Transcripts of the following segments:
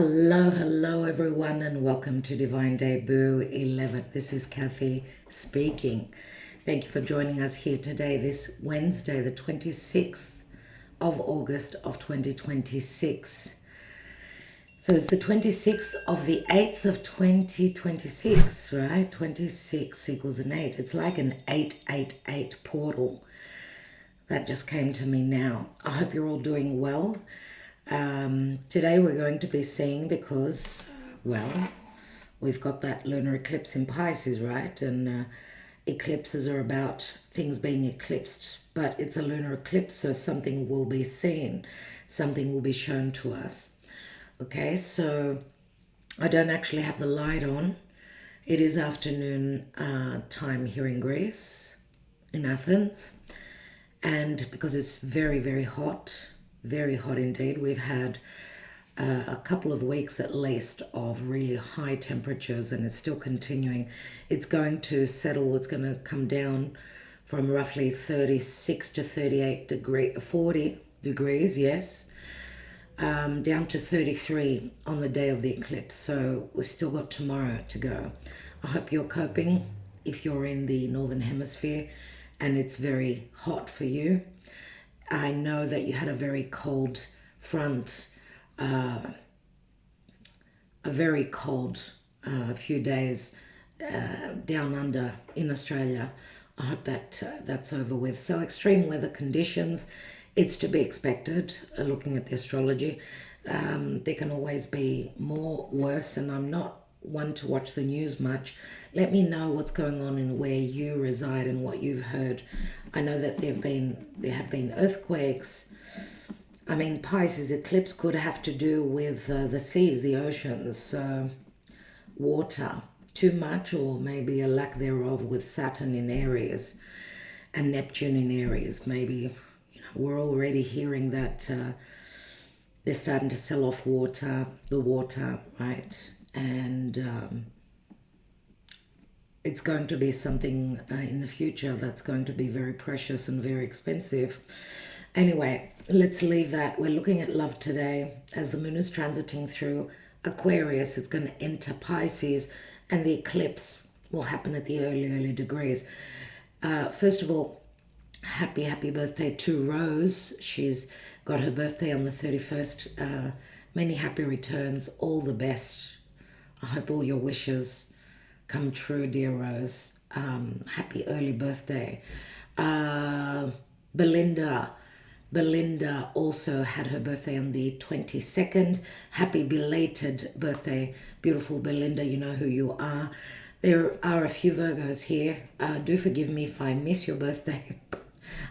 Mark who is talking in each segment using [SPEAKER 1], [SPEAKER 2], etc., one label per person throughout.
[SPEAKER 1] Hello everyone, and welcome to Divine Debut 11. This is Kathy speaking. Thank you for joining us here today, this Wednesday, the 26th of August of 2026. So it's the 26th of the 8th of 2026, right? 26 equals an 8. It's like an 888 portal. That just came to me now. I hope you're all doing well. Today we're going to be seeing, because, well, we've got that lunar eclipse in Pisces, right? And eclipses are about things being eclipsed, but it's a lunar eclipse, so something will be seen, something will be shown to us. Okay, so I don't actually have the light on. It is afternoon time here in Greece, in Athens, and because it's very hot, very hot indeed. We've had a couple of weeks at least of really high temperatures, and it's still continuing. It's going to settle. It's going to come down from roughly 36 to 40 degrees, yes, down to 33 on the day of the eclipse. So we've still got tomorrow to go. I hope you're coping if you're in the northern hemisphere and it's very hot for you. I know that you had a very cold front, a very cold few days down under in Australia. I hope that that's over with. So extreme weather conditions, it's to be expected looking at the astrology. There can always be more, worse, and I'm not one to watch the news much. Let me know what's going on and where you reside and what you've heard. I know that there have been earthquakes. I mean, Pisces eclipse could have to do with the seas, the oceans, water, too much, or maybe a lack thereof with Saturn in Aries and Neptune in Aries. Maybe, we're already hearing that they're starting to sell off the water, right? And it's going to be something in the future that's going to be very precious and very expensive. Anyway, let's leave that. We're looking at love today. As the moon is transiting through Aquarius, it's going to enter Pisces, and the eclipse will happen at the early degrees. First of all, happy birthday to Rose. She's got her birthday on the 31st. Many happy returns. All the best. I hope all your wishes come true, dear Rose. Happy early birthday. Belinda also had her birthday on the 22nd. Happy belated birthday, beautiful Belinda. You know who you are. There are a few Virgos here. Do forgive me if I miss your birthday.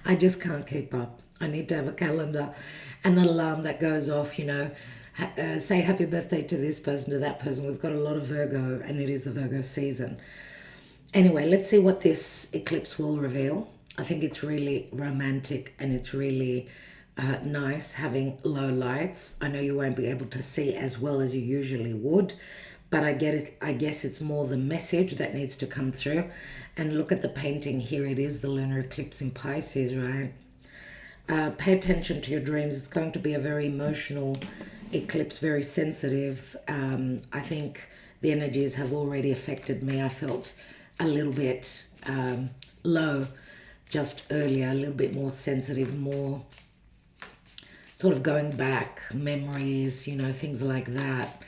[SPEAKER 1] I just can't keep up. I need to have a calendar and an alarm that goes off, say happy birthday to this person, to that person. We've got a lot of Virgo, and it is the Virgo season. Anyway, let's see what this eclipse will reveal. I think it's really romantic, and it's really nice having low lights. I know you won't be able to see as well as you usually would, but I get it. I guess it's more the message that needs to come through. And look at the painting here. It is the lunar eclipse in Pisces, right? Pay attention to your dreams. It's going to be a very emotional eclipse, very sensitive. I think the energies have already affected me. I felt a little bit low just earlier, a little bit more sensitive, more sort of going back, memories, things like that.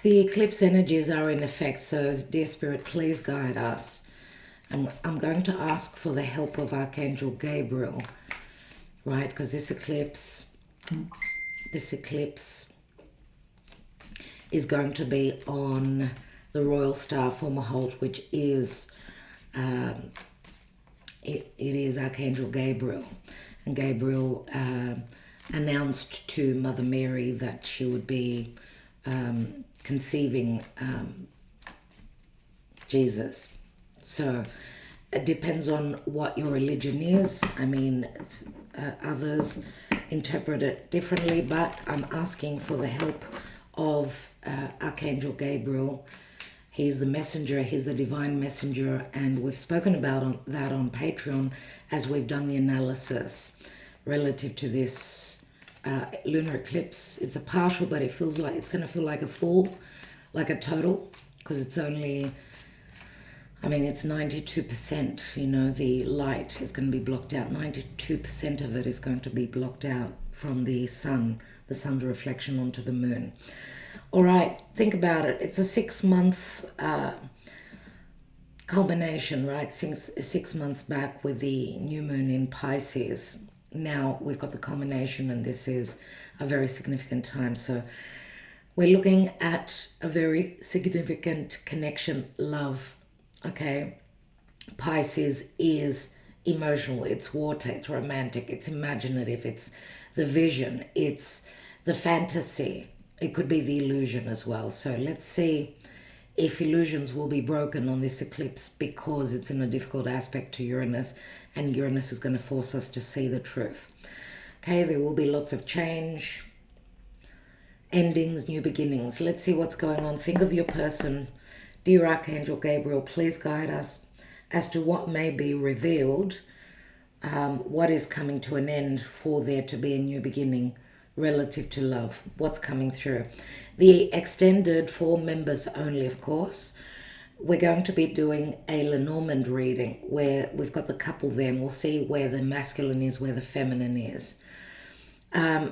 [SPEAKER 1] The eclipse energies are in effect, so dear Spirit, please guide us. I'm going to ask for the help of Archangel Gabriel, right? Because this eclipse is going to be on the royal star Fomalhaut, which is it is Archangel Gabriel. And Gabriel announced to Mother Mary that she would be conceiving Jesus. So it depends on what your religion is. I mean, others interpret it differently, but I'm asking for the help of Archangel Gabriel. He's the messenger, he's the divine messenger, and we've spoken about that on Patreon as we've done the analysis relative to this lunar eclipse. It's a partial, but it feels like it's going to feel like a full, like a total, because it's only, I mean, it's 92%, you know, the light is going to be blocked out. 92% of it is going to be blocked out from the sun's reflection onto the moon. All right, think about it. It's a 6-month culmination, right? Six months back with the new moon in Pisces. Now we've got the culmination, and this is a very significant time. So we're looking at a very significant connection, love, okay? Pisces is emotional, it's water, it's romantic, it's imaginative, it's the vision, it's the fantasy. It could be the illusion as well. So let's see if illusions will be broken on this eclipse, because it's in a difficult aspect to Uranus, and Uranus is going to force us to see the truth. Okay, there will be lots of change, endings, new beginnings. Let's see what's going on. Think of your person. Dear Archangel Gabriel, please guide us as to what may be revealed, what is coming to an end for there to be a new beginning relative to love. What's coming through? The extended 4 members only, of course. We're going to be doing a Lenormand reading where we've got the couple there, and we'll see where the masculine is, where the feminine is.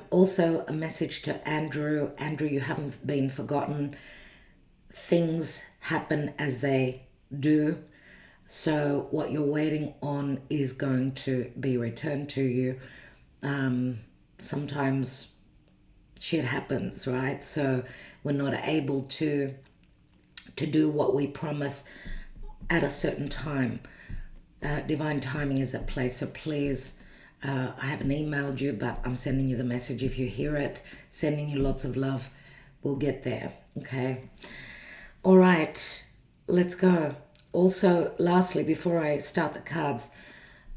[SPEAKER 1] Also, a message to Andrew. Andrew, you haven't been forgotten. Things happen as they do. So what you're waiting on is going to be returned to you. Sometimes shit happens, right? So we're not able to do what we promise at a certain time. Divine timing is at play. So please, I haven't emailed you, but I'm sending you the message. If you hear it, sending you lots of love. We'll get there, okay? All right, let's go. Also, lastly, before I start the cards,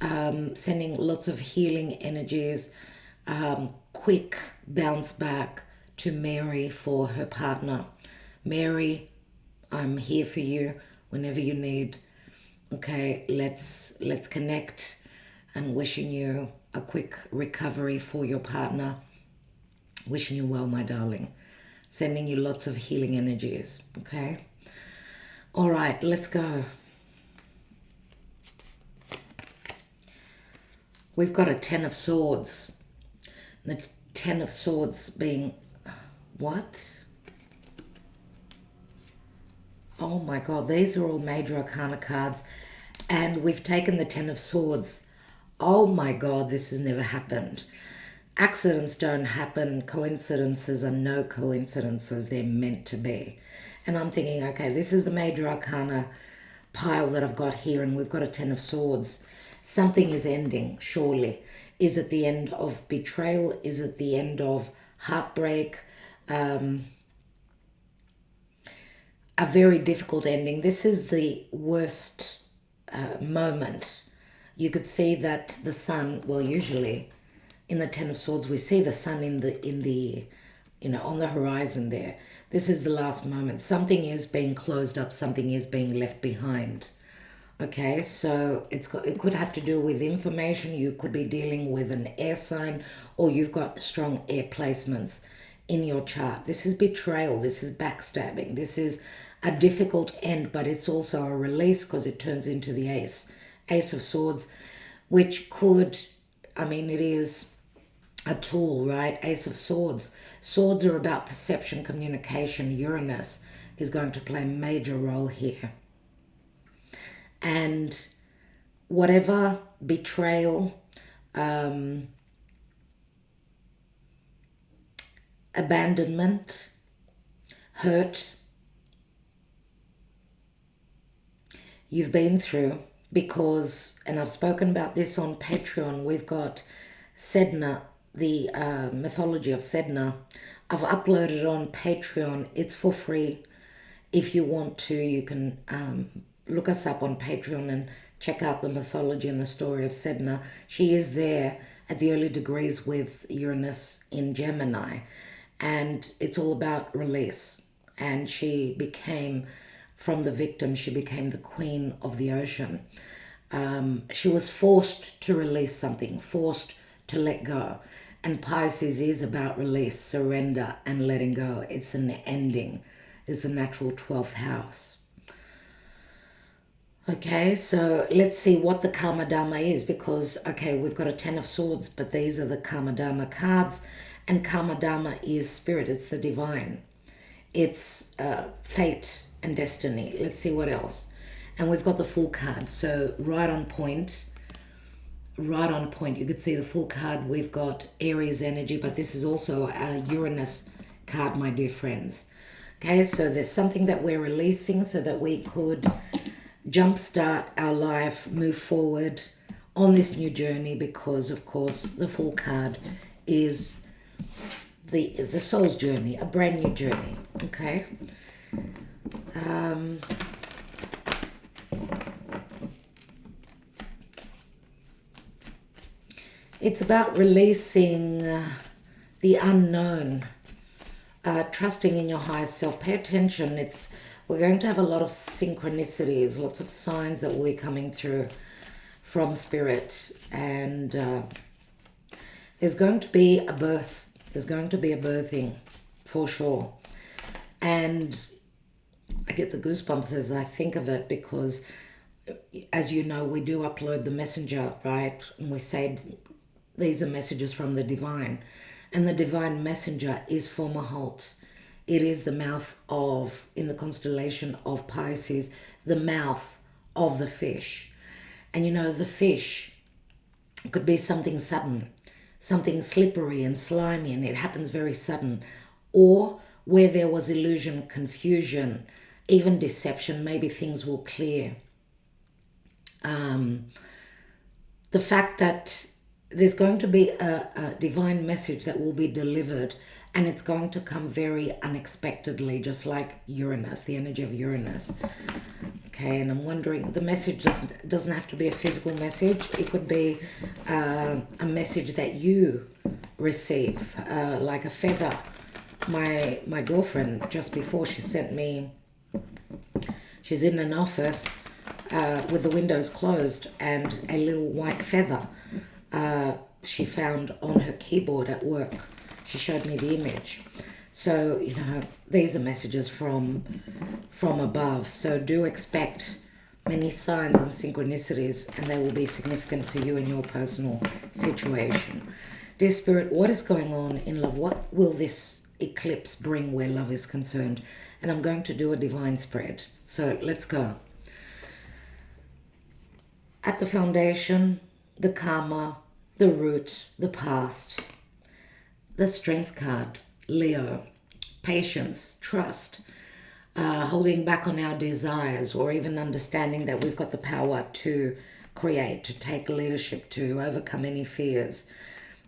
[SPEAKER 1] sending lots of healing energies, quick bounce back to Mary for her partner. Mary, I'm here for you whenever you need. Okay, let's connect, and wishing you a quick recovery for your partner. Wishing you well, my darling. Sending you lots of healing energies, okay? All right, let's go. We've got a 10 of Swords. The 10 of Swords being, what? Oh my God, these are all major arcana cards. And we've taken the 10 of Swords. Oh my God, this has never happened. Accidents don't happen. Coincidences are no coincidences. They're meant to be. And I'm thinking, okay, this is the major arcana pile that I've got here, and we've got a 10 of Swords. Something is ending, surely. Is it the end of betrayal? Is it the end of heartbreak? A very difficult ending. This is the worst moment. You could see that the sun, well, usually in the 10 of Swords, we see the sun in the on the horizon there. This is the last moment. Something is being closed up. Something is being left behind. Okay, so it could have to do with information. You could be dealing with an air sign, or you've got strong air placements in your chart. This is betrayal. This is backstabbing. This is a difficult end, but it's also a release, because it turns into the Ace of Swords, which could, I mean, it is a tool, right? Ace of Swords. Swords are about perception, communication. Uranus is going to play a major role here. And whatever betrayal, abandonment, hurt you've been through, because, and I've spoken about this on Patreon, we've got Sedna, the mythology of Sedna. I've uploaded it on Patreon. It's for free. If you want to, you can look us up on Patreon and check out the mythology and the story of Sedna. She is there at the early degrees with Uranus in Gemini, and it's all about release. And she became, from the victim, she became the queen of the ocean. She was forced to release something, forced to let go. And Pisces is about release, surrender, and letting go. It's an ending. It's the natural 12th house. Okay, so let's see what the Karma Dharma is, because, okay, we've got a 10 of Swords, but these are the Karma Dharma cards, and Karma Dharma is spirit. It's the divine. It's fate and destiny. Let's see what else. And we've got the Fool card, so right on point. Right on point. You could see the Fool card. We've got Aries energy, but this is also a Uranus card, my dear friends. Okay, so there's something that we're releasing so that we could jumpstart our life, move forward on this new journey, because of course the Fool card is the soul's journey, a brand new journey. Okay. It's about releasing the unknown, trusting in your higher self. Pay attention. We're going to have a lot of synchronicities, lots of signs that will be coming through from spirit. And there's going to be a birth. There's going to be a birthing, for sure. And I get the goosebumps as I think of it, because, as you know, we do upload the messenger, right? And we say these are messages from the divine. And the divine messenger is for Maholt. It is the mouth of, in the constellation of Pisces, the mouth of the fish. And you know, the fish could be something sudden, something slippery and slimy, and it happens very sudden. Or where there was illusion, confusion, even deception, maybe things will clear. The fact that there's going to be a divine message that will be delivered, and it's going to come very unexpectedly, just like Uranus, the energy of Uranus. Okay, and I'm wondering, the message doesn't have to be a physical message. It could be a message that you receive, like a feather. My girlfriend, just before, she sent me, she's in an office with the windows closed, and a little white feather she found on her keyboard at work. She showed me the image. So, you know, these are messages from above. So do expect many signs and synchronicities, and they will be significant for you in your personal situation. Dear Spirit, what is going on in love? What will this eclipse bring where love is concerned? And I'm going to do a divine spread. So let's go. At the foundation, the karma, the root, the past, the strength card, Leo, patience, trust, holding back on our desires, or even understanding that we've got the power to create, to take leadership, to overcome any fears,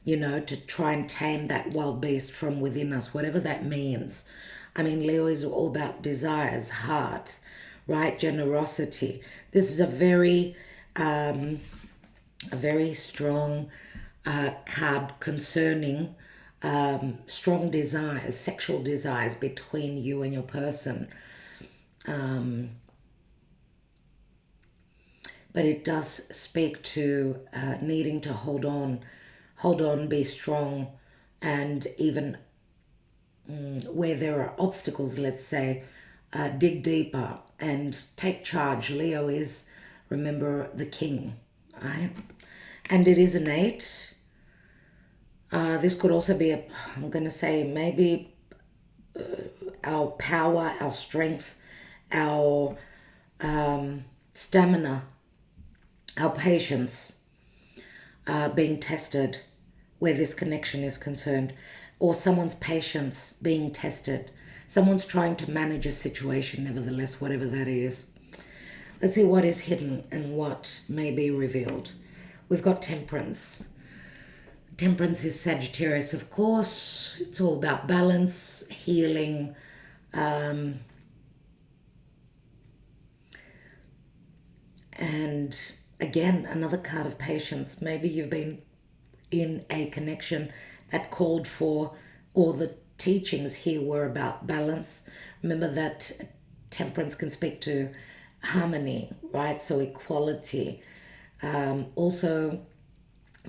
[SPEAKER 1] you know, to try and tame that wild beast from within us, whatever that means. I mean, Leo is all about desires, heart, right? Generosity. This is a very strong card concerning strong desires, sexual desires between you and your person. But it does speak to needing to hold on, be strong, and even where there are obstacles, let's say, dig deeper and take charge. Leo is, remember, the king, right? And it is innate. This could also be, I'm going to say, maybe our power, our strength, our stamina, our patience being tested where this connection is concerned, or someone's patience being tested. Someone's trying to manage a situation, nevertheless, whatever that is. Let's see what is hidden and what may be revealed. We've got Temperance. Temperance is Sagittarius, of course. It's all about balance, healing, and again, another card of patience. Maybe you've been in a connection that called for, or the teachings here were about balance. Remember that Temperance can speak to harmony, right? So equality. Also,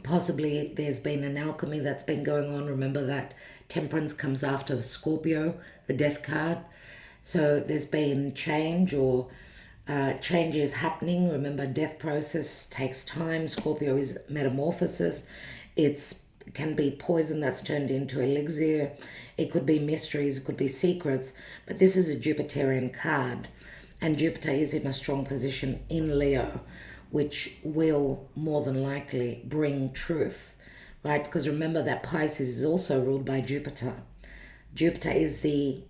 [SPEAKER 1] Possibly there's been an alchemy that's been going on. Remember that temperance comes after the Scorpio, the death card. So there's been change, or change is happening. Remember, death process takes time. Scorpio is metamorphosis. It's can be poison that's turned into elixir. It could be mysteries, it could be secrets. But this is a Jupiterian card. And Jupiter is in a strong position in Leo, which will more than likely bring truth, right? Because remember that Pisces is also ruled by Jupiter. Jupiter is the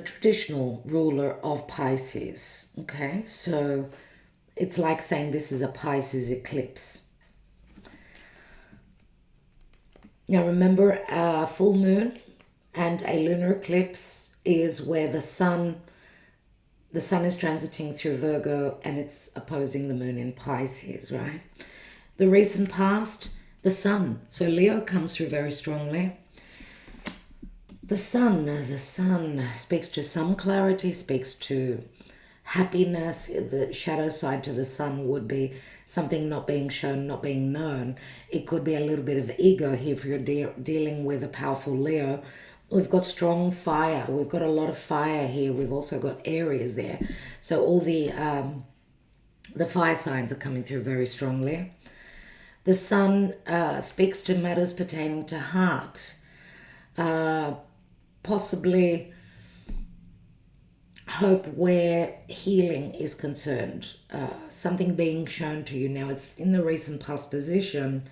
[SPEAKER 1] traditional ruler of Pisces. Okay, so it's like saying this is a Pisces eclipse. Now remember, a full moon and a lunar eclipse is where the sun is transiting through Virgo and it's opposing the moon in Pisces, right? The recent past, the sun. So Leo comes through very strongly. The sun speaks to some clarity, speaks to happiness. The shadow side to the sun would be something not being shown, not being known. It could be a little bit of ego here if you're dealing with a powerful Leo. We've got strong fire. We've got a lot of fire here. We've also got Aries there. So all the fire signs are coming through very strongly. The sun speaks to matters pertaining to heart. Possibly hope where healing is concerned. Something being shown to you. Now it's in the recent past position.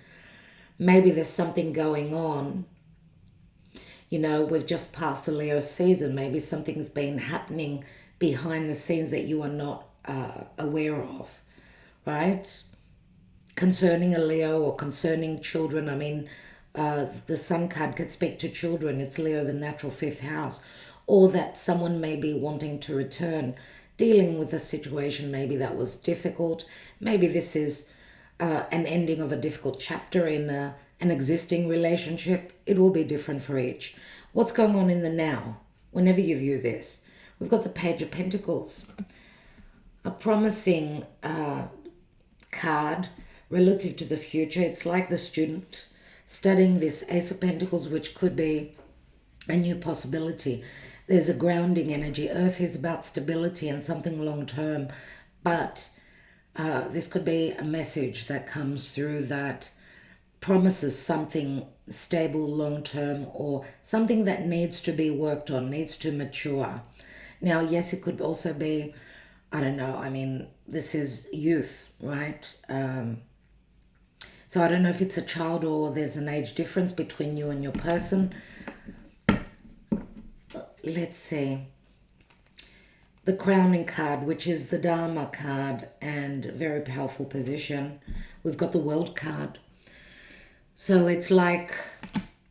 [SPEAKER 1] Maybe there's something going on. You know, we've just passed the Leo season. Maybe something's been happening behind the scenes that you are not aware of, right? Concerning a Leo or concerning children. I mean, the sun card could speak to children. It's Leo, the natural fifth house. Or that someone may be wanting to return, dealing with a situation maybe that was difficult. Maybe this is an ending of a difficult chapter in an existing relationship. It will be different for each. What's going on in the now? Whenever you view this, we've got the Page of Pentacles, a promising card relative to the future. It's like the student studying this Ace of Pentacles, which could be a new possibility. There's a grounding energy. Earth is about stability and something long term, but this could be a message that comes through that promises something stable long term, or something that needs to be worked on, needs to mature. Now, yes, it could also be, I don't know, I mean, this is youth, right? So I don't know if it's a child or there's an age difference between you and your person. Let's see. The crowning card, which is the Dharma card and very powerful position. We've got the World card. So it's like,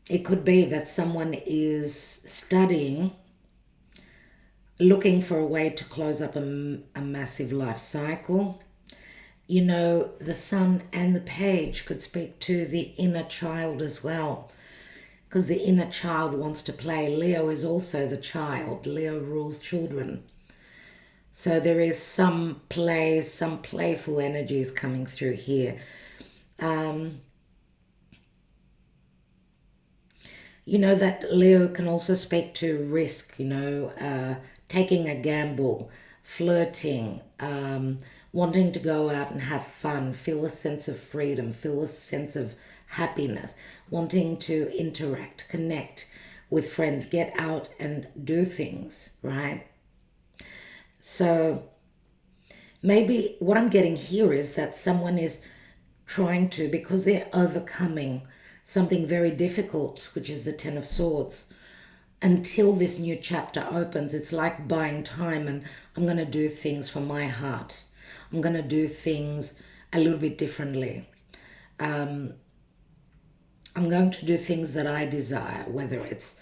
[SPEAKER 1] it could be that someone is studying, looking for a way to close up a massive life cycle. You know, the Sun and the Page could speak to the inner child as well, because the inner child wants to play. Leo is also the child. Leo rules children. So there is some play, some playful energies coming through here. You know, that Leo can also speak to risk, you know, taking a gamble, flirting, wanting to go out and have fun, feel a sense of freedom, feel a sense of happiness, wanting to interact, connect with friends, get out and do things, right? So maybe what I'm getting here is that someone is trying to, because they're overcoming something very difficult, which is the Ten of Swords, until this new chapter opens. It's like buying time, and I'm going to do things from my heart. I'm going to do things a little bit differently. I'm going to do things that I desire, whether it's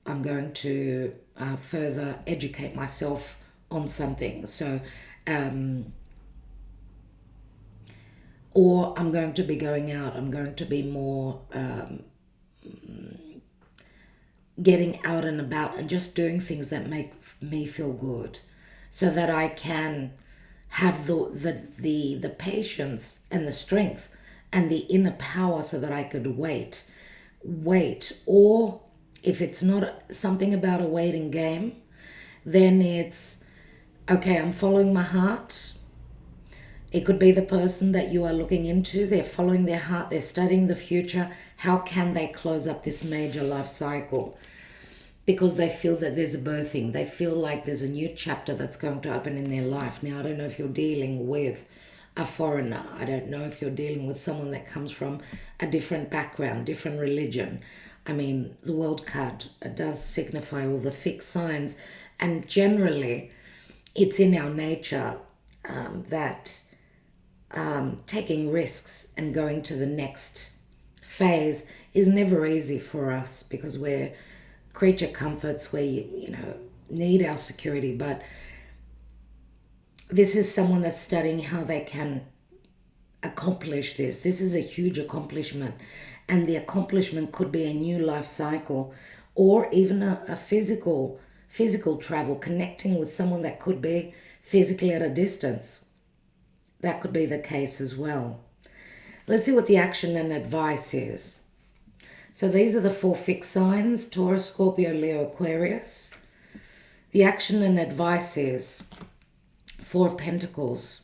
[SPEAKER 1] I'm going to further educate myself on something. So, or I'm going to be going out. I'm going to be more getting out and about and just doing things that make me feel good, so that I can have the patience and the strength and the inner power so that I could wait. Or if it's not something about a waiting game, then it's, okay, I'm following my heart. It could be the person that you are looking into. They're following their heart. They're studying the future. How can they close up this major life cycle? Because they feel that there's a birthing. They feel like there's a new chapter that's going to open in their life. Now, I don't know if you're dealing with a foreigner. I don't know if you're dealing with someone that comes from a different background, different religion. I mean, the world card does signify all the fixed signs. And generally, it's in our nature that taking risks and going to the next phase is never easy for us, because we're creature comforts, where you need our security. But this is someone that's studying how they can accomplish this. This is a huge accomplishment, and the accomplishment could be a new life cycle, or even a physical travel, connecting with someone that could be physically at a distance. That could be the case as well. Let's see what the action and advice is. So these are the 4 fixed signs: Taurus, Scorpio, Leo, Aquarius. The action and advice is 4 of Pentacles.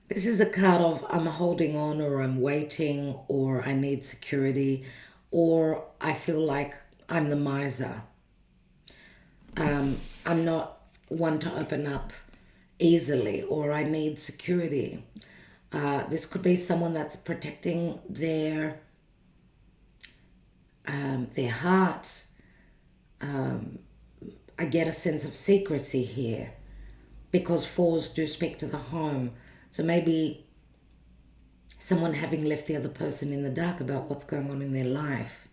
[SPEAKER 1] This is a card of I'm holding on, or I'm waiting, or I need security, or I feel like I'm the miser. I'm not one to open up easily, or I need security. This could be someone that's protecting their heart. I get a sense of secrecy here, because 4s do speak to the home. So maybe someone having left the other person in the dark about what's going on in their life,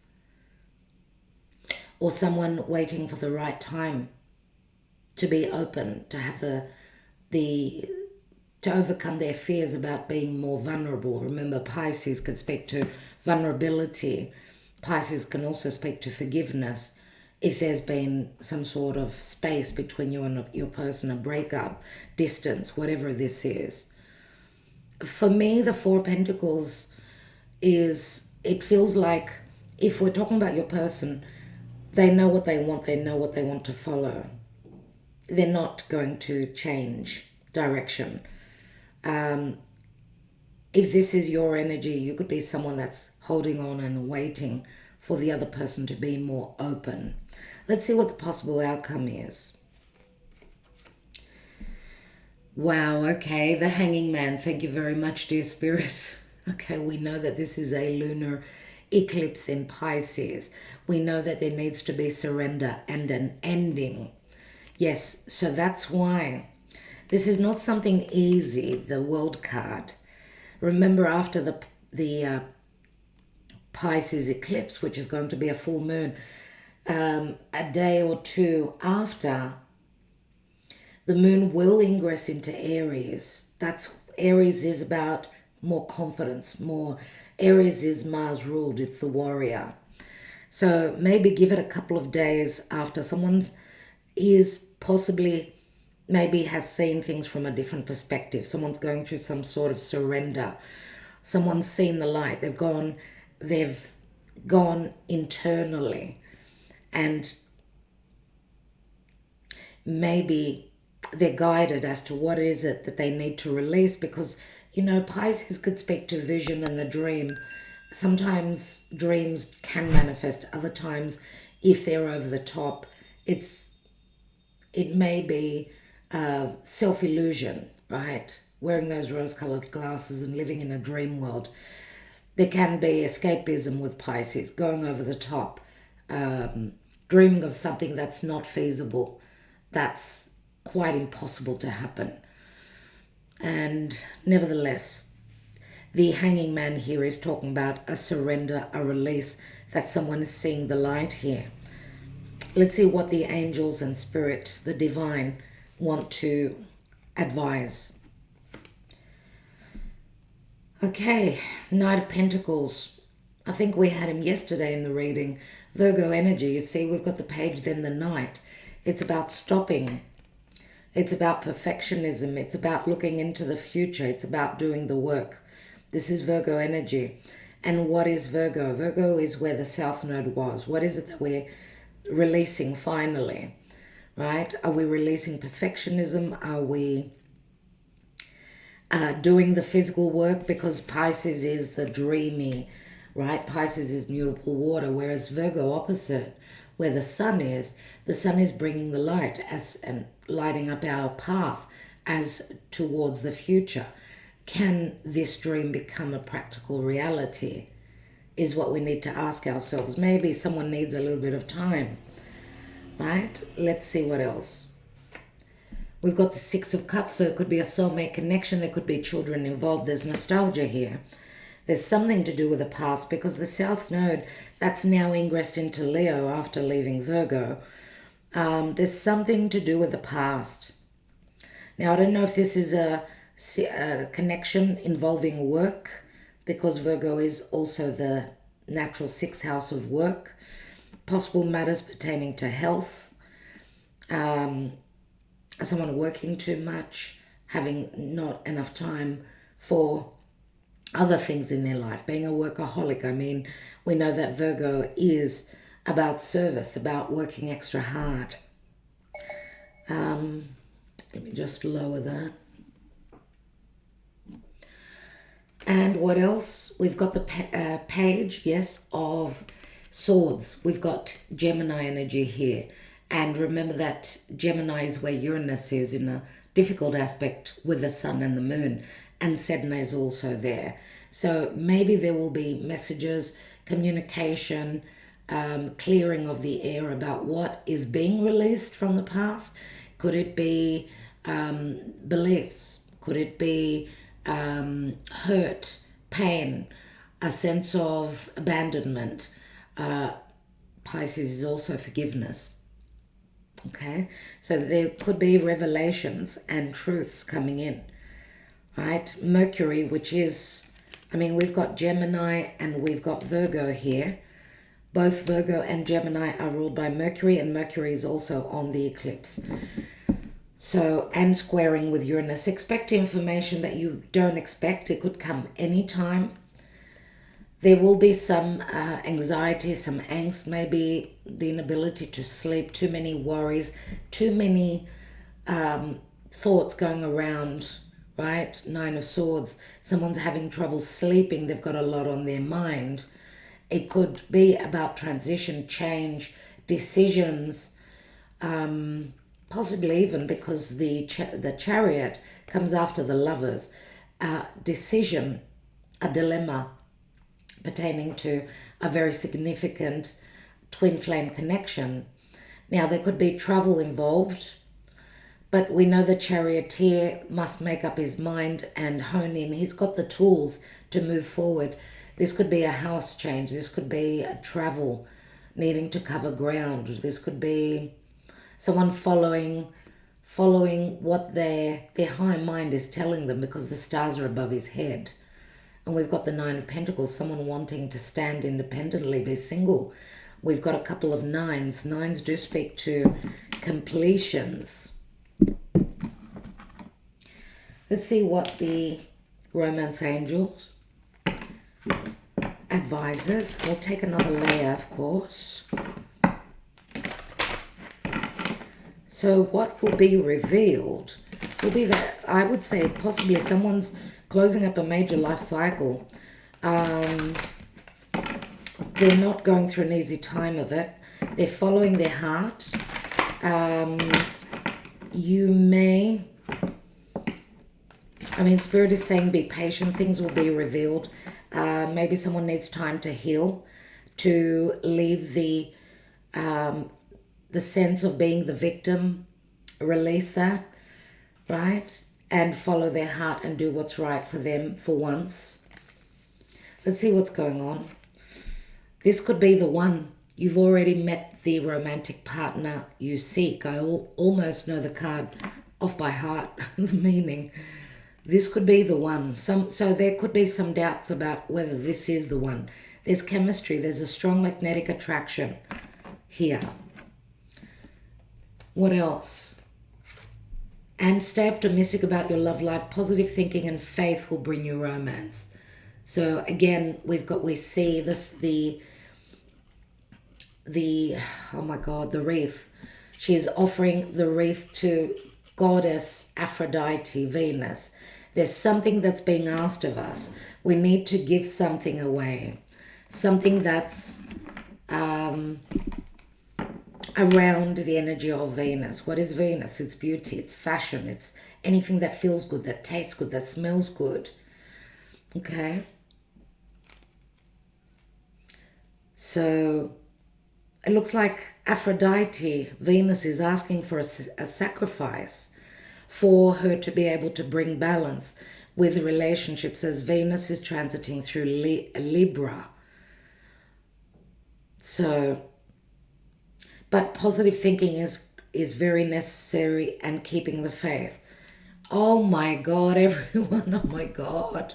[SPEAKER 1] or someone waiting for the right time to be open, to have to overcome their fears about being more vulnerable. Remember, Pisces can speak to vulnerability. Pisces can also speak to forgiveness. If there's been some sort of space between you and your person, a breakup, distance, whatever this is. For me, the 4 of Pentacles it feels like, if we're talking about your person, they know what they want. They know what they want to follow. They're not going to change direction. If this is your energy, you could be someone that's holding on and waiting for the other person to be more open. Let's see what the possible outcome is. Wow, okay, the Hanging Man. Thank you very much, dear Spirit. Okay, we know that this is a lunar eclipse in Pisces. We know that there needs to be surrender and an ending. Yes, so that's why this is not something easy, the World card. Remember, after the Pisces eclipse, which is going to be a full moon, a day or 2 after, the moon will ingress into Aries. Aries is about more confidence, more. Aries is Mars ruled, it's the warrior. So maybe give it a couple of days after. Someone is possibly, maybe has seen things from a different perspective. Someone's going through some sort of surrender. Someone's seen the light. They've gone internally, and maybe they're guided as to what is it that they need to release, because, Pisces could speak to vision and the dream. Sometimes dreams can manifest. Other times, if they're over the top, it may be self-illusion, right? Wearing those rose-colored glasses and living in a dream world. There can be escapism with Pisces, going over the top, dreaming of something that's not feasible, that's quite impossible to happen. And nevertheless, the Hanging Man here is talking about a surrender, a release, that someone is seeing the light here. Let's see what the angels and spirit, the divine, want to advise. Okay, Knight of Pentacles. I think we had him yesterday in the reading. Virgo energy, you see, we've got the page, then the Knight. It's about stopping It's about perfectionism. It's about looking into the future. It's about doing the work. This is Virgo energy. And what is Virgo? Virgo is where the South Node was. What is it that we're releasing finally? Right? Are we releasing perfectionism? Are we doing the physical work? Because Pisces is the dreamy, right? Pisces is mutable water, whereas Virgo opposite, where the sun is bringing the light and lighting up our path as towards the future. Can this dream become a practical reality is what we need to ask ourselves. Maybe someone needs a little bit of time, right? Let's see what else. We've got the Six of Cups, so it could be a soulmate connection. There could be children involved. There's nostalgia here. There's something to do with the past because the South Node, that's now ingressed into Leo after leaving Virgo. There's something to do with the past. Now, I don't know if this is a connection involving work, because Virgo is also the natural sixth house of work. Possible matters pertaining to health. Someone working too much, having not enough time for other things in their life, being a workaholic. I mean, we know that Virgo is about service, about working extra hard. Let me just lower that. And what else? We've got the page, yes, of swords. We've got Gemini energy here. And remember that Gemini is where Uranus is in a difficult aspect with the sun and the moon. And Saturn is also there. So maybe there will be messages, communication, clearing of the air about what is being released from the past. Could it be beliefs? Could it be hurt, pain, a sense of abandonment? Pisces is also forgiveness. Okay, so there could be revelations and truths coming in, right? Mercury, which is, I mean, we've got Gemini and we've got Virgo here. Both Virgo and Gemini are ruled by Mercury, and Mercury is also on the eclipse. So, and squaring with Uranus. Expect information that you don't expect. It could come anytime. There will be some anxiety, some angst, maybe the inability to sleep, too many worries, too many thoughts going around, right? Nine of Swords. Someone's having trouble sleeping. They've got a lot on their mind. It could be about transition, change, decisions, possibly even because the Chariot comes after the Lovers. Decision, a dilemma pertaining to a very significant twin flame connection. Now, there could be travel involved, but we know the charioteer must make up his mind and hone in. He's got the tools to move forward. This could be a house change. This could be a travel, needing to cover ground. This could be someone following what their high mind is telling them, because the stars are above his head. And we've got the Nine of Pentacles, someone wanting to stand independently, be single. We've got a couple of nines. Nines do speak to completions. Let's see what the romance angels advisors. We'll take another layer, of course. So what will be revealed will be that, I would say, possibly someone's closing up a major life cycle. They're not going through an easy time of it. They're following their heart. You may, I mean, Spirit is saying be patient. Things will be revealed. Maybe someone needs time to heal, to leave the sense of being the victim, release that, right? And follow their heart and do what's right for them for once. Let's see what's going on. This could be the one. You've already met the romantic partner you seek. I almost know the card off by heart, the meaning. This could be the one. So there could be some doubts about whether this is the one. There's chemistry. There's a strong magnetic attraction here. What else? And stay optimistic about your love life. Positive thinking and faith will bring you romance. So again, we see this, oh my God, the wreath. She's offering the wreath to goddess Aphrodite, Venus. There's something that's being asked of us. We need to give something away. Something that's around the energy of Venus. What is Venus? It's beauty, it's fashion, it's anything that feels good, that tastes good, that smells good. Okay? So it looks like Aphrodite, Venus, is asking for a sacrifice for her to be able to bring balance with relationships, as Venus is transiting through Libra. So, but positive thinking is very necessary, and keeping the faith. Oh my God, everyone, oh my God.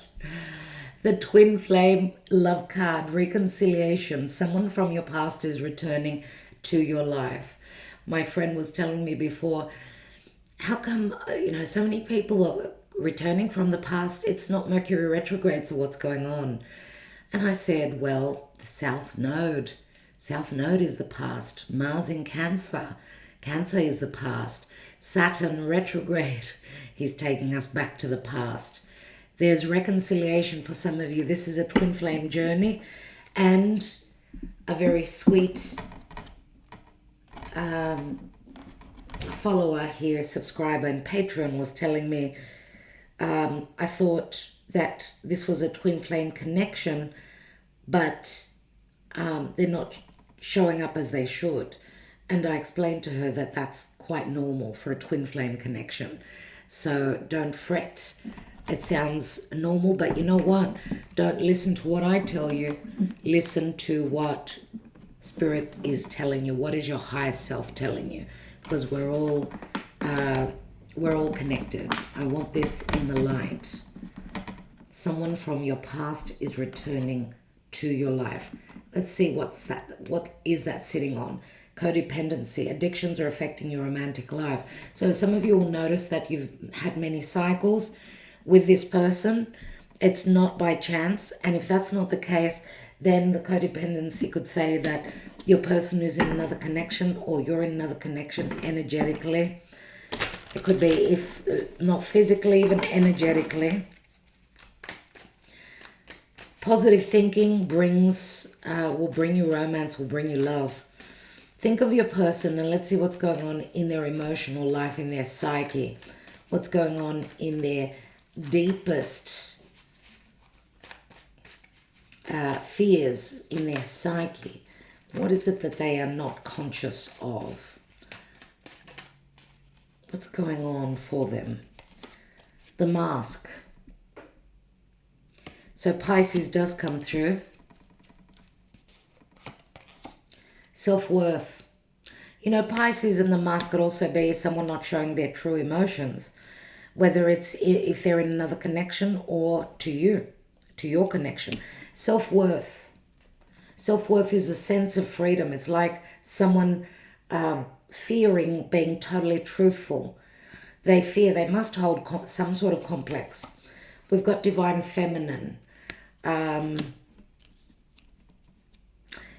[SPEAKER 1] The twin flame love card, reconciliation. Someone from your past is returning to your life. My friend was telling me before, how come, so many people are returning from the past? It's not Mercury retrograde, so what's going on? And I said, well, the South Node. South Node is the past. Mars in Cancer. Cancer is the past. Saturn retrograde. He's taking us back to the past. There's reconciliation for some of you. This is a twin flame journey, and a very sweet follower here, subscriber and patron, was telling me, I thought that this was a twin flame connection, but they're not showing up as they should. And I explained to her that that's quite normal for a twin flame connection. So don't fret. It sounds normal, but you know what? Don't listen to what I tell you. Listen to what Spirit is telling you. What is your higher self telling you? Because we're all connected. I want this in the light. Someone from your past is returning to your life. Let's see what's that. What is that sitting on? Codependency. Addictions are affecting your romantic life. So some of you will notice that you've had many cycles with this person. It's not by chance. And if that's not the case, then the codependency could say that your person is in another connection, or you're in another connection energetically. It could be, if not physically, even energetically. Positive thinking will bring you romance, will bring you love. Think of your person and let's see what's going on in their emotional life, in their psyche. What's going on in their deepest fears, in their psyche. What is it that they are not conscious of? What's going on for them? The mask. So Pisces does come through. Self-worth. Pisces in the mask could also be someone not showing their true emotions, whether it's if they're in another connection or to you, to your connection. Self-worth. Self-worth is a sense of freedom. It's like someone fearing being totally truthful. They fear they must hold some sort of complex. We've got divine feminine.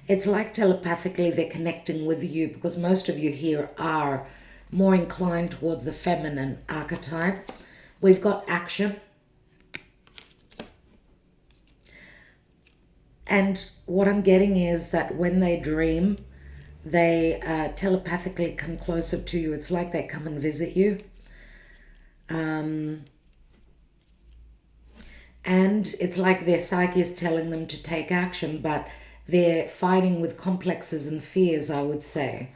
[SPEAKER 1] It's like telepathically they're connecting with you, because most of you here are more inclined towards the feminine archetype. We've got action. And what I'm getting is that when they dream, they telepathically come closer to you. It's like they come and visit you. And it's like their psyche is telling them to take action, but they're fighting with complexes and fears, I would say.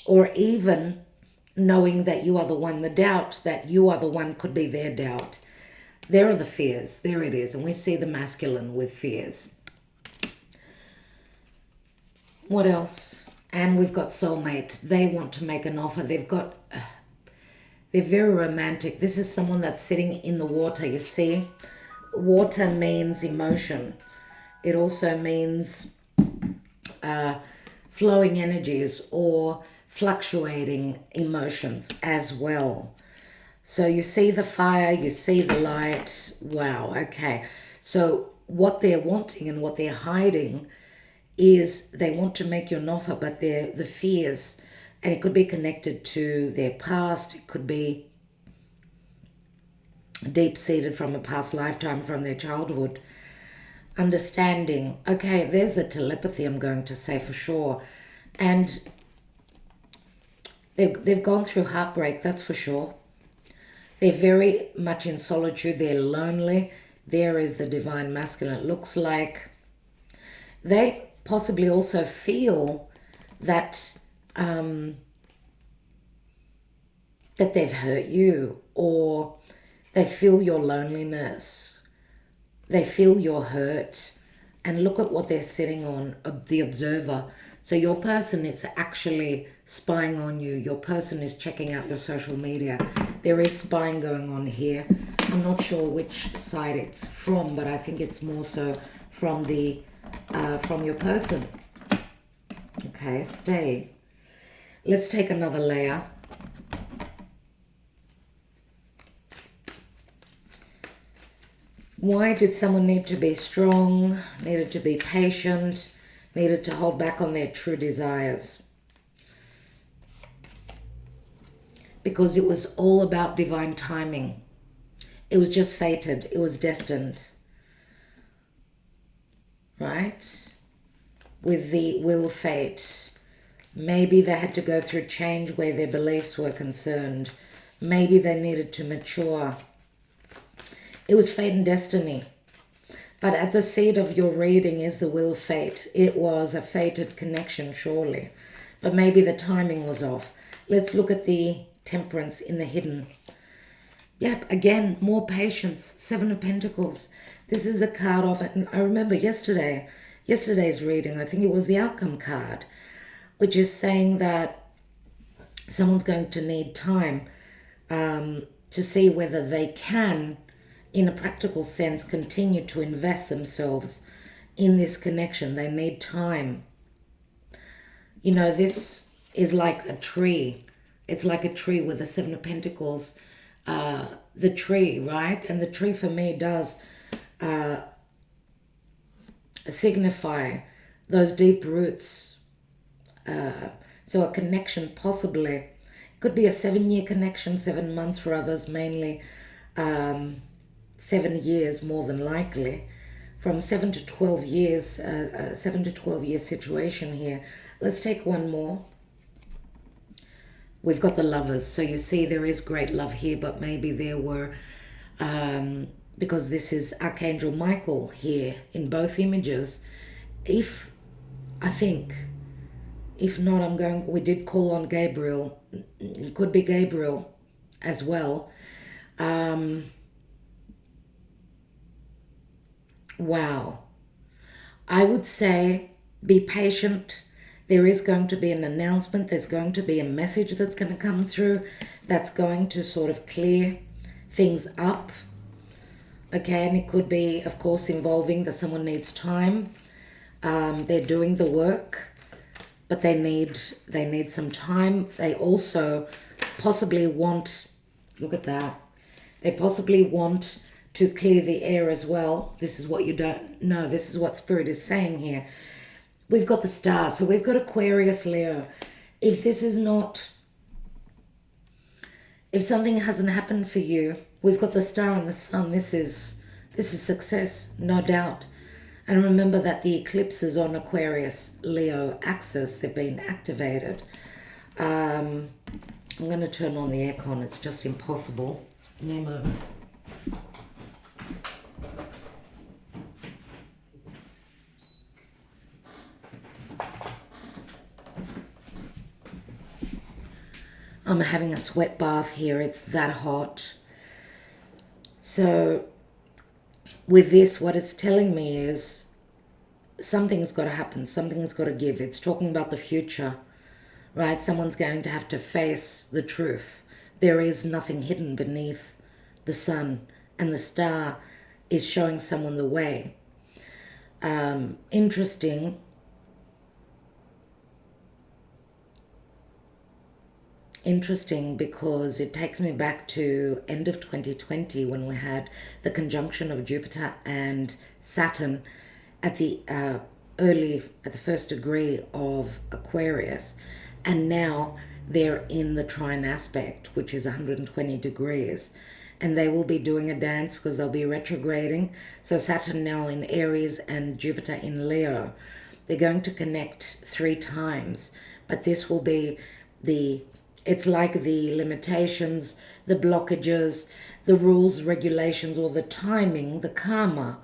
[SPEAKER 1] Or even knowing that you are the one, the doubt that you are the one could be their doubt. There are the fears. There it is. And we see the masculine with fears. What else? And we've got soulmate. They want to make an offer. They're very romantic. This is someone that's sitting in the water, you see. Water means emotion. It also means flowing energies or fluctuating emotions as well. So you see the fire, you see the light. Wow, okay. So what they're wanting and what they're hiding is they want to make you an offer, but they're the fears, and it could be connected to their past. It could be deep-seated from a past lifetime, from their childhood. Understanding. Okay, there's the telepathy, I'm going to say for sure. And they've gone through heartbreak, that's for sure. They're very much in solitude. They're lonely. There is the divine masculine. It looks like they possibly also feel that that they've hurt you, or they feel your loneliness. They feel your hurt. And look at what they're sitting on, the observer. So your person is actually spying on you. Your person is checking out your social media. There is spying going on here. I'm not sure which side it's from, but I think it's more so from your person. Okay, stay. Let's take another layer. Why did someone need to be strong, needed to be patient, needed to hold back on their true desires? Because it was all about divine timing. It was just fated. It was destined. Right? With the will of fate. Maybe they had to go through change where their beliefs were concerned. Maybe they needed to mature. It was fate and destiny. But at the seed of your reading is the will of fate. It was a fated connection, surely. But maybe the timing was off. Let's look at the temperance in the hidden. Yep, again, more patience. Seven of Pentacles. This is a card of it. And I remember yesterday's reading, I think it was the outcome card, which is saying that someone's going to need time to see whether they can, in a practical sense, continue to invest themselves in this connection. They need time. You know, this is like a tree. It's like a tree with the Seven of Pentacles. The tree, right? And the tree for me does signify those deep roots. So a connection possibly. It could be a 7-year connection, 7 months for others, mainly 7 years more than likely. From 7 to 12 years, 7 to 12 year situation here. Let's take one more. We've got the Lovers. So you see there is great love here, but maybe there were, because this is Archangel Michael here in both images. If not, we did call on Gabriel. It could be Gabriel as well. Wow. I would say be patient. There is going to be an announcement. There's going to be a message that's going to come through that's going to sort of clear things up. Okay, and it could be, of course, involving that someone needs time. They're doing the work, but they need some time. They also possibly want, look at that, they possibly want to clear the air as well. This is what you don't know. This is what Spirit is saying here. We've got the Star. So we've got Aquarius, Leo. If something hasn't happened for you, we've got the Star and the Sun. This is success, no doubt. And remember that the eclipses on Aquarius, Leo axis, they've been activated. I'm going to turn on the aircon. It's just impossible. Give me a moment. I'm having a sweat bath here. It's that hot. So with this, what it's telling me is something's got to happen. Something's got to give. It's talking about the future, right? Someone's going to have to face the truth. There is nothing hidden beneath the sun, and the Star is showing someone the way. Interesting. interesting because it takes me back to end of 2020 when we had the conjunction of Jupiter and Saturn at the first degree of Aquarius, and now they're in the trine aspect, which is 120 degrees, and they will be doing a dance because they'll be retrograding. So Saturn now in Aries and Jupiter in Leo, they're going to connect 3 times, but this will be it's like the limitations, the blockages, the rules, regulations, or the timing, the karma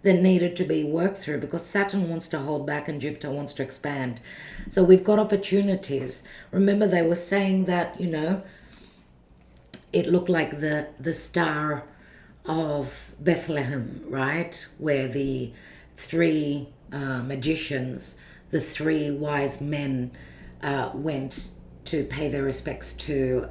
[SPEAKER 1] that needed to be worked through, because Saturn wants to hold back and Jupiter wants to expand. So we've got opportunities. Remember, they were saying that, it looked like the star of Bethlehem, right? Where the 3 magicians, the 3 wise men went to pay their respects to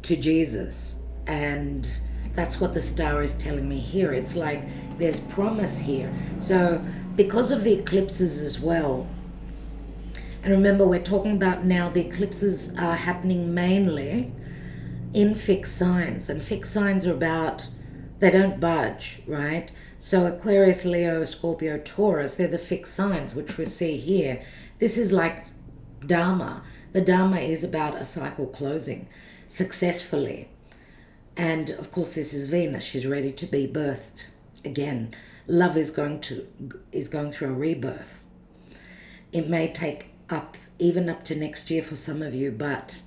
[SPEAKER 1] Jesus. And that's what the star is telling me here. It's like there's promise here. So because of the eclipses as well, and remember we're talking about now the eclipses are happening mainly in fixed signs, and fixed signs are about, they don't budge, right? So Aquarius, Leo, Scorpio, Taurus, they're the fixed signs, which we see here. This is like Dharma. The Dharma is about a cycle closing successfully. And of course this is Venus. She's ready to be birthed again. Love is going through a rebirth. It may take even up to next year for some of you, but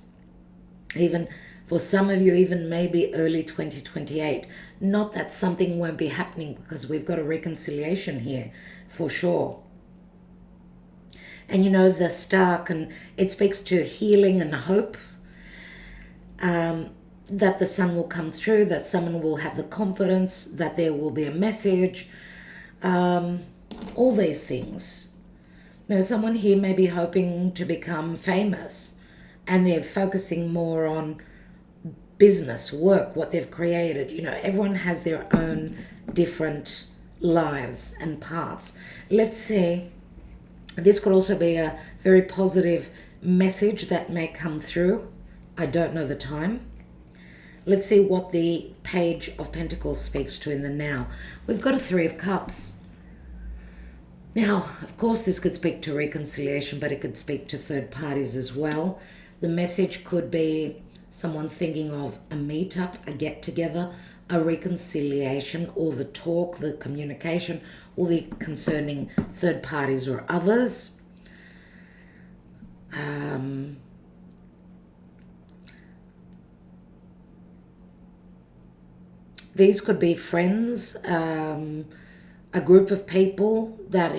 [SPEAKER 1] even for some of you, even maybe early 2028. Not that something won't be happening, because we've got a reconciliation here for sure. And the star it speaks to healing and hope, that the sun will come through, that someone will have the confidence, that there will be a message, all these things. Someone here may be hoping to become famous, and they're focusing more on business, work, what they've created. Everyone has their own different lives and paths. Let's see. This could also be a very positive message that may come through. I don't know the time. Let's see what the Page of Pentacles speaks to in the now. We've got a 3 of Cups. Now, of course, this could speak to reconciliation, but it could speak to third parties as well. The message could be someone's thinking of a meetup, a get-together, a reconciliation, or the talk, the communication, will be concerning third parties or others. These could be friends, a group of people that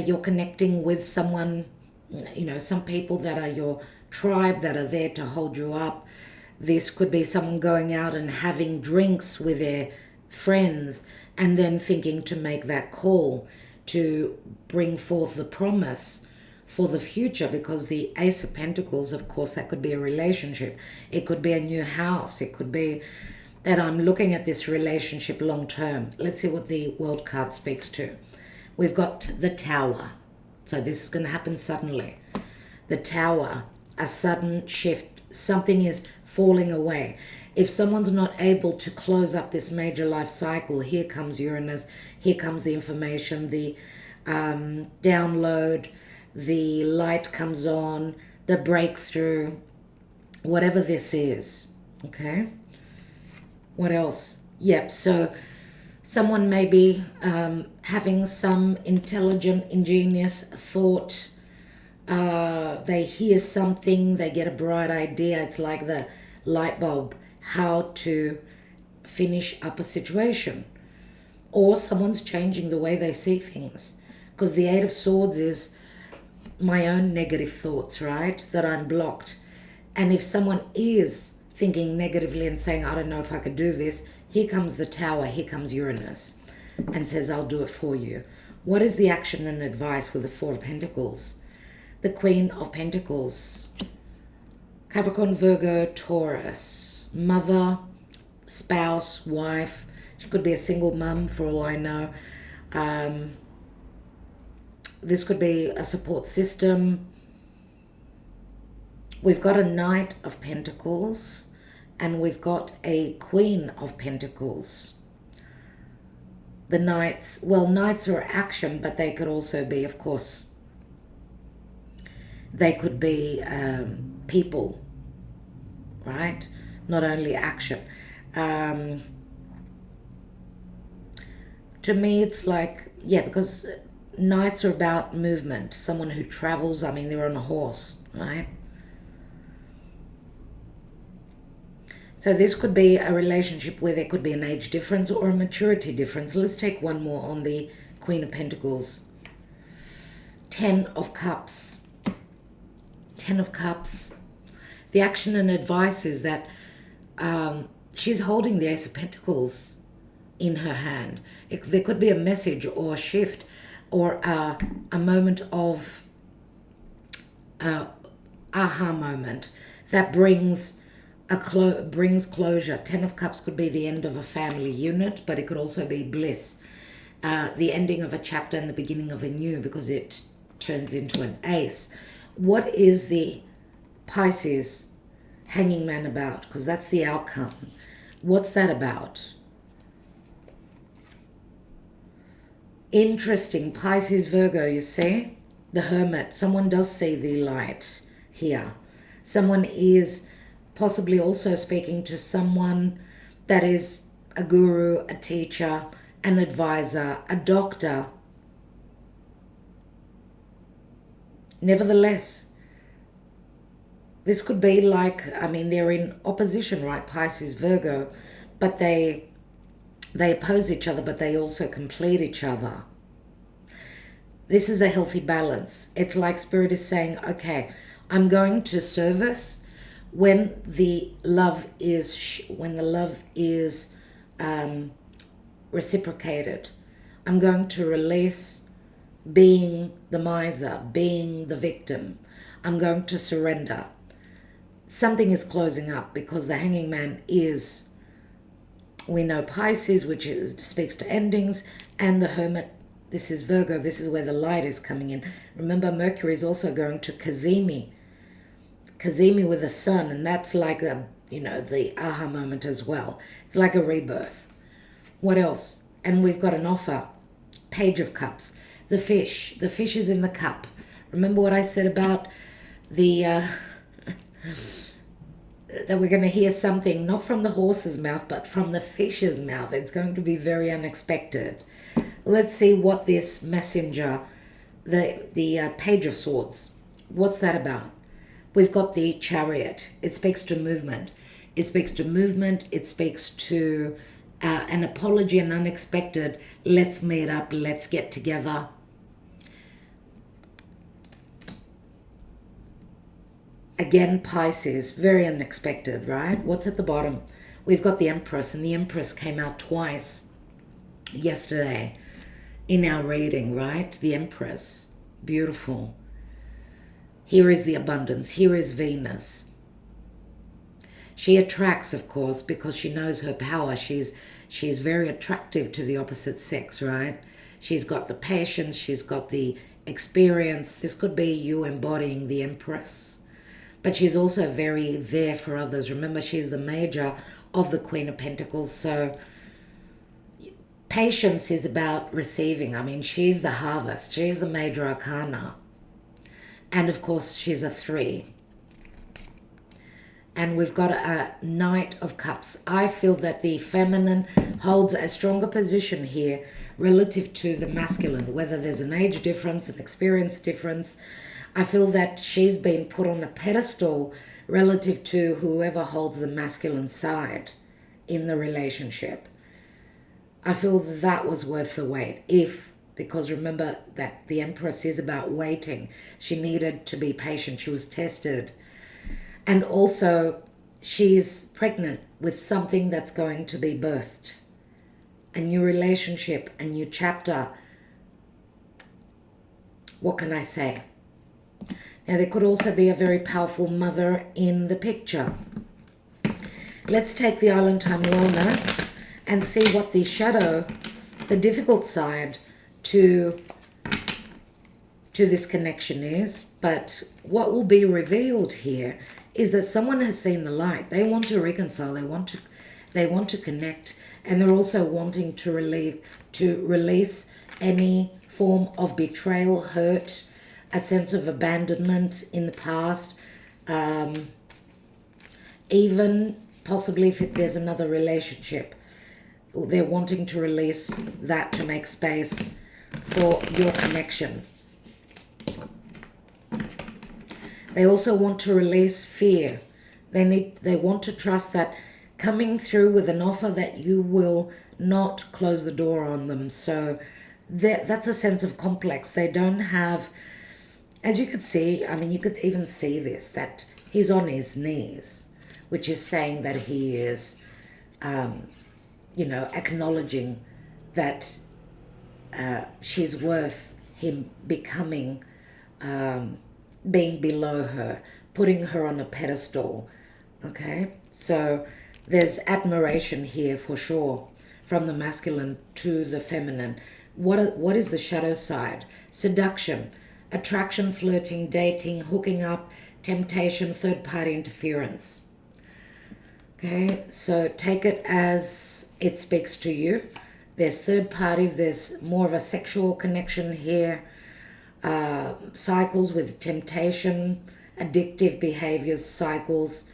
[SPEAKER 1] you're connecting with someone, some people that are your tribe that are there to hold you up. This could be someone going out and having drinks with their friends and then thinking to make that call to bring forth the promise for the future, because the Ace of Pentacles, of course, that could be a relationship. It could be a new house. It could be that I'm looking at this relationship long term. Let's see what the World card speaks to. We've got the Tower. So this is going to happen suddenly. The Tower, a sudden shift. Something is falling away. If someone's not able to close up this major life cycle, here comes Uranus, here comes the information, the download, the light comes on, the breakthrough, whatever this is, okay? What else? Yep, so someone may be having some intelligent, ingenious thought. They hear something, they get a bright idea. It's like the light bulb, how to finish up a situation. Or someone's changing the way they see things. Because the 8 of Swords is my own negative thoughts, right? That I'm blocked. And if someone is thinking negatively and saying, I don't know if I could do this, here comes the Tower, here comes Uranus, and says, I'll do it for you. What is the action and advice with the 4 of Pentacles? The Queen of Pentacles. Capricorn, Virgo, Taurus. Mother, spouse, wife. She could be a single mum for all I know. This could be a support system. We've got a Knight of Pentacles and we've got a Queen of Pentacles. The Knights, well, Knights are action, but they could also be, of course, they could be people, right? Not only action. To me, it's like, yeah, because Knights are about movement. Someone who travels, I mean, they're on a horse, right? So this could be a relationship where there could be an age difference or a maturity difference. Let's take one more on the Queen of Pentacles. 10 of Cups. 10 of Cups. The action and advice is that she's holding the Ace of Pentacles in her hand. There could be a message or a shift or a moment of aha moment that brings closure. 10 of Cups could be the end of a family unit, but it could also be bliss. The ending of a chapter and the beginning of a new, because it turns into an ace. What is the Pisces Hanging Man about? Because that's the outcome. What's that about? Interesting. Pisces, Virgo, you see? The Hermit. Someone does see the light here. Someone is possibly also speaking to someone that is a guru, a teacher, an advisor, a doctor. Nevertheless, this could be like, I mean, they're in opposition, right? Pisces, Virgo, but they oppose each other, but they also complete each other. This is a healthy balance. It's like Spirit is saying, okay, I'm going to service when the love is reciprocated. I'm going to release being the miser, being the victim. I'm going to surrender. Something is closing up because the Hanging Man is, we know, Pisces, which speaks to endings, and the Hermit, this is Virgo, this is where the light is coming in. Remember, Mercury is also going to Cazimi with the sun, and that's like the aha moment as well. It's like a rebirth. What else? And we've got an offer. Page of Cups. The fish is in the cup. Remember what I said about the that we're going to hear something not from the horse's mouth but from the fish's mouth. It's going to be very unexpected. Let's see what this messenger, the Page of Swords, what's that about? We've got the Chariot. It speaks to movement. It speaks to movement. It speaks to an apology, an unexpected, let's meet up, let's get together. Again, Pisces, very unexpected, right? What's at the bottom? We've got the Empress, and the Empress came out twice yesterday in our reading, right? The Empress, beautiful. Here is the abundance. Here is Venus. She attracts, of course, because she knows her power. She's very attractive to the opposite sex, right? She's got the patience. She's got the experience. This could be you embodying the Empress. But she's also very there for others. Remember, she's the major of the Queen of Pentacles. So patience is about receiving. I mean, she's the harvest. She's the major arcana. And of course, she's a 3. And we've got a Knight of Cups. I feel that the feminine holds a stronger position here relative to the masculine, whether there's an age difference, an experience difference. I feel that she's been put on a pedestal relative to whoever holds the masculine side in the relationship. I feel that was worth the wait. Because remember that the Empress is about waiting. She needed to be patient. She was tested. And also, she's pregnant with something that's going to be birthed. A new relationship, a new chapter. What can I say? Now, there could also be a very powerful mother in the picture. Let's take the Island Time Wellness and see what the shadow, the difficult side to to this connection is, but what will be revealed here is that someone has seen the light. They want to reconcile, they want to connect, and they're also wanting to release any form of betrayal, hurt, a sense of abandonment in the past, even possibly if there's another relationship. They're wanting to release that to make space for your connection. They also want to release fear. They want to trust that coming through with an offer that you will not close the door on them. So that's a sense of complex. They don't have, as you could see, I mean, you could even see this, that he's on his knees, which is saying that he is, acknowledging that she's worth him becoming, being below her, putting her on a pedestal. Okay, so there's admiration here for sure, from the masculine to the feminine. What is the shadow side? Seduction, attraction, flirting, dating, hooking up, temptation, third-party interference. Okay, so take it as it speaks to you. There's third parties, there's more of a sexual connection here, cycles with temptation, addictive behaviors, cycles,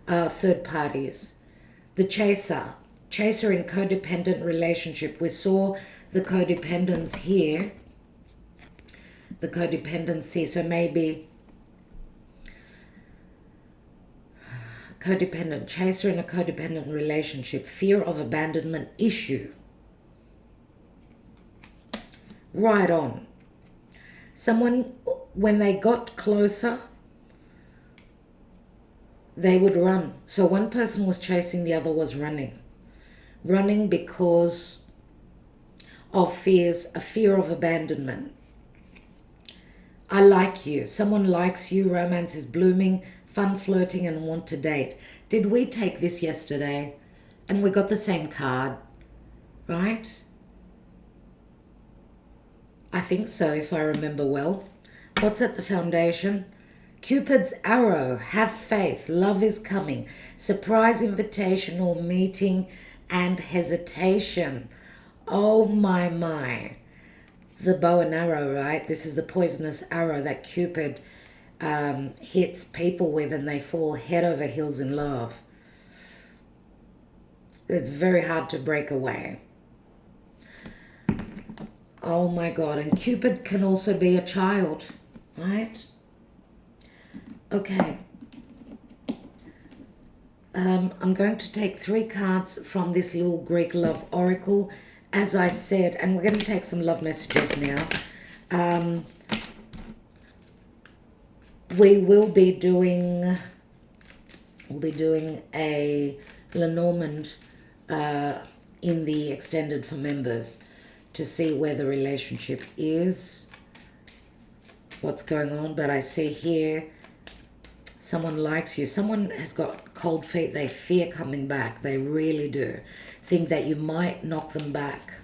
[SPEAKER 1] third parties. The chaser in codependent relationship. We saw the codependence here, the codependency, so maybe codependent, chaser in a codependent relationship, fear of abandonment issue. Right on. Someone, when they got closer, they would run. So one person was chasing, the other was running. Running because of fears, a fear of abandonment. I like you. Someone likes you. Romance is blooming. Fun, flirting, and want to date. Did we take this yesterday? And we got the same card, right? I think so, if I remember well. What's at the foundation? Cupid's arrow. Have faith. Love is coming. Surprise invitation or meeting and hesitation. Oh my. The bow and arrow, right? This is the poisonous arrow that Cupid hits people with, and they fall head over heels in love. It's very hard to break away. Oh my God. And Cupid can also be a child, right? Okay. I'm going to take 3 cards from this little Greek love oracle, as I said, and we're going to take some love messages now. We will be doing, a Lenormand in the extended for members to see where the relationship is, what's going on. But I see here, someone likes you. Someone has got cold feet. They fear coming back. They really do. Think that you might knock them back.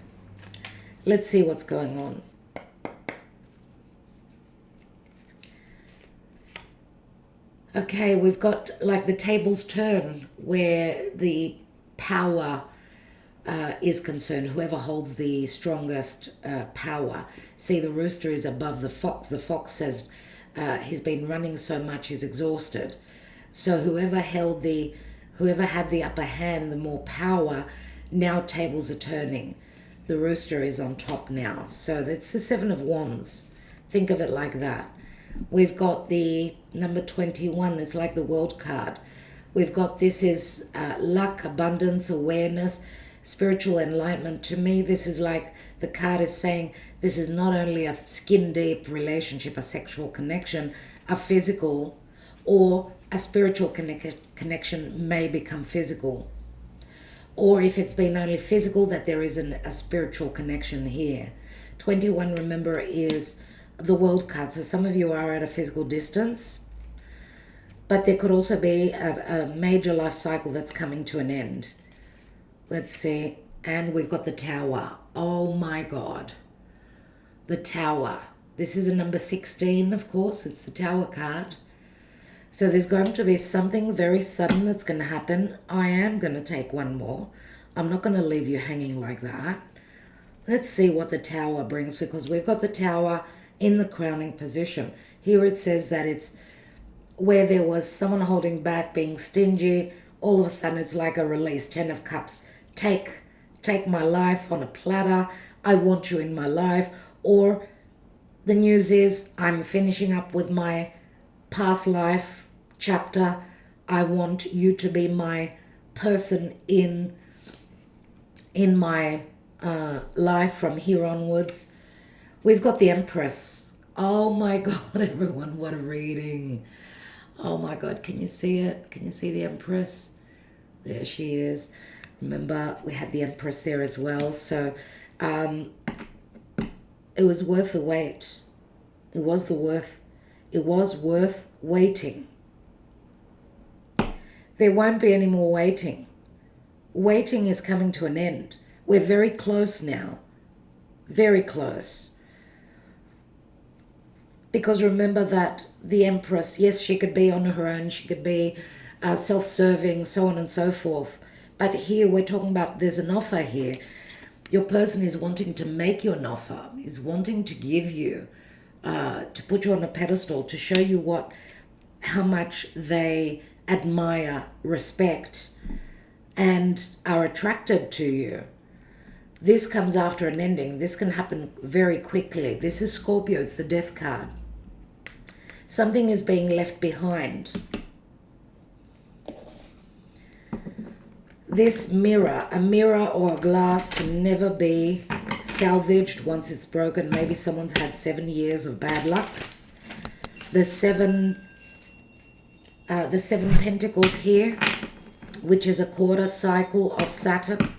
[SPEAKER 1] Let's see what's going on. Okay, we've got like the tables turn where the power is concerned. Whoever holds the strongest power. See, the rooster is above the fox. The fox says he's been running so much he's exhausted. So whoever had the upper hand, the more power, now tables are turning. The rooster is on top now. So that's the 7 of Wands. Think of it like that. We've got the number 21. It's like the world card. We've got, this is luck, abundance, awareness, spiritual enlightenment. To me, this is like the card is saying this is not only a skin deep relationship, a sexual connection, a physical or a spiritual connection may become physical. Or if it's been only physical, that there is a spiritual connection here. 21, remember, is the world card. So some of you are at a physical distance, but there could also be a major life cycle that's coming to an end. Let's see. And we've got the Tower. Oh my God. The Tower. This is a number 16, of course. It's the Tower card. So there's going to be something very sudden that's going to happen. I am going to take one more. I'm not going to leave you hanging like that. Let's see what the Tower brings, because we've got the Tower in the crowning position. Here it says that it's where there was someone holding back, being stingy. All of a sudden it's like a release. 10 of Cups. Take my life on a platter. I want you in my life. Or the news is I'm finishing up with my past life chapter. I want you to be my person in my life from here onwards. We've got the Empress. Oh my God, everyone, what a reading. Oh my God, can you see it? Can you see the Empress? There she is. Remember, we had the Empress there as well. So it was worth the wait. It was worth waiting. There won't be any more waiting. Waiting is coming to an end. We're very close now. Very close. Because remember that the Empress, yes, she could be on her own, she could be self-serving, so on and so forth. But here we're talking about there's an offer here. Your person is wanting to make you an offer, is wanting to give you, to put you on a pedestal, to show you how much they admire, respect, and are attracted to you. This comes after an ending. This can happen very quickly. This is Scorpio. It's the Death card. Something is being left behind. This mirror, a mirror or a glass, can never be salvaged once it's broken. Maybe someone's had 7 years of bad luck. The seven pentacles here, which is a quarter cycle of Saturn.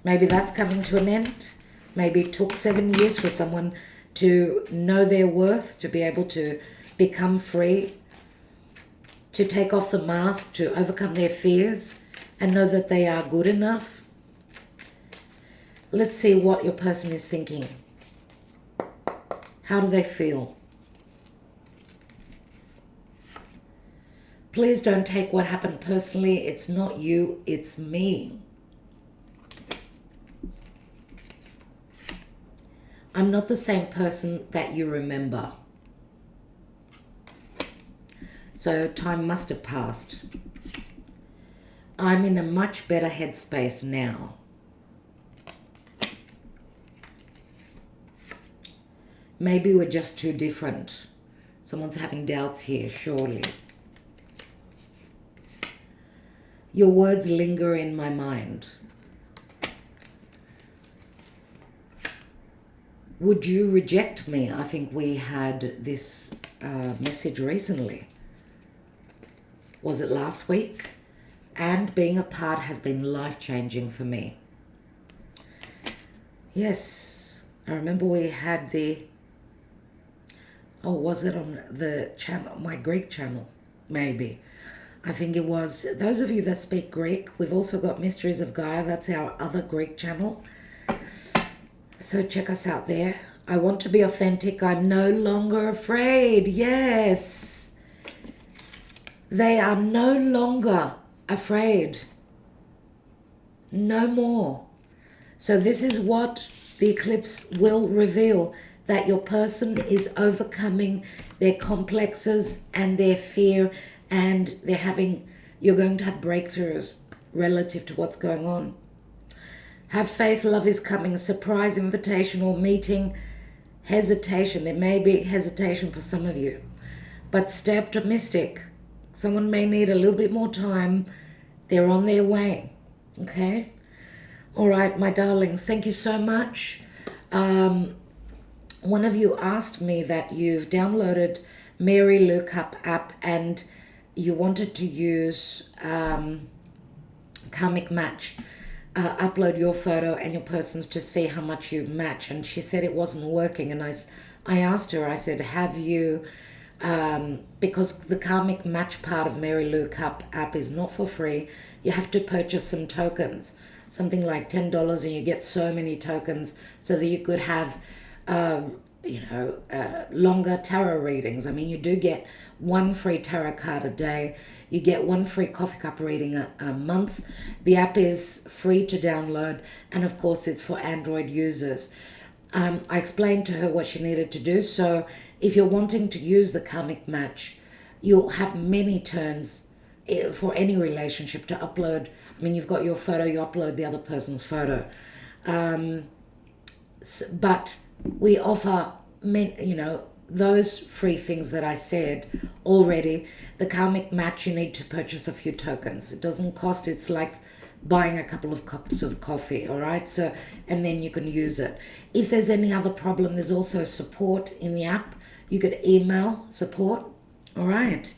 [SPEAKER 1] Maybe that's coming to an end. Maybe it took 7 years for someone to know their worth, to be able to become free, to take off the mask, to overcome their fears and know that they are good enough. Let's see what your person is thinking. How do they feel? Please don't take what happened personally. It's not you, it's me. I'm not the same person that you remember. So time must have passed. I'm in a much better headspace now. Maybe we're just too different. Someone's having doubts here, surely. Your words linger in my mind. Would you reject me? I think we had this message recently. Was it last week? And being apart has been life-changing for me. Yes, I remember we had was it on the channel, my Greek channel? Maybe. I think it was. Those of you that speak Greek, we've also got Mysteries of Gaia. That's our other Greek channel. So check us out there. I want to be authentic. I'm no longer afraid. Yes. They are no longer afraid. No more. So this is what the eclipse will reveal, that your person is overcoming their complexes and their fear, and you're going to have breakthroughs relative to what's going on. Have faith, love is coming, surprise, invitation or meeting, hesitation. There may be hesitation for some of you, but stay optimistic. Someone may need a little bit more time. They're on their way, okay? All right, my darlings, thank you so much. One of you asked me that you've downloaded Mary Lookup app and you wanted to use Karmic Match. Upload your photo and your person's to see how much you match. And she said it wasn't working. And I asked her, I said, have you, because the Karmic Match part of Mary Lookup app is not for free. You have to purchase some tokens, something like $10, and you get so many tokens so that you could have, longer tarot readings. I mean, you do get one free tarot card a day. You get one free coffee cup reading a month. The app is free to download, and of course it's for Android users. I explained to her what she needed to do. So if you're wanting to use the karmic match, you'll have many turns for any relationship to upload. I mean, you've got your photo, you upload the other person's photo. But we offer, those free things that I said already. The karmic match, you need to purchase a few tokens. It doesn't cost, it's like buying a couple of cups of coffee, all right? So, and then you can use it. If there's any other problem, there's also support in the app. You could email support, all right?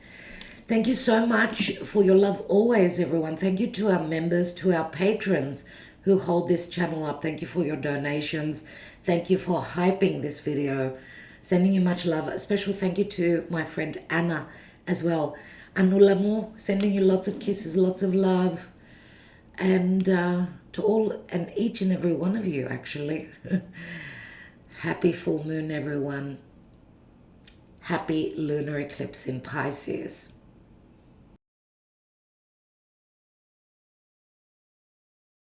[SPEAKER 1] Thank you so much for your love always, everyone. Thank you to our members, to our patrons who hold this channel up. Thank you for your donations. Thank you for hyping this video. Sending you much love. A special thank you to my friend Anna as well. Anulamu, sending you lots of kisses, lots of love. And to all and each and every one of you, actually. Happy full moon, everyone. Happy lunar eclipse in Pisces.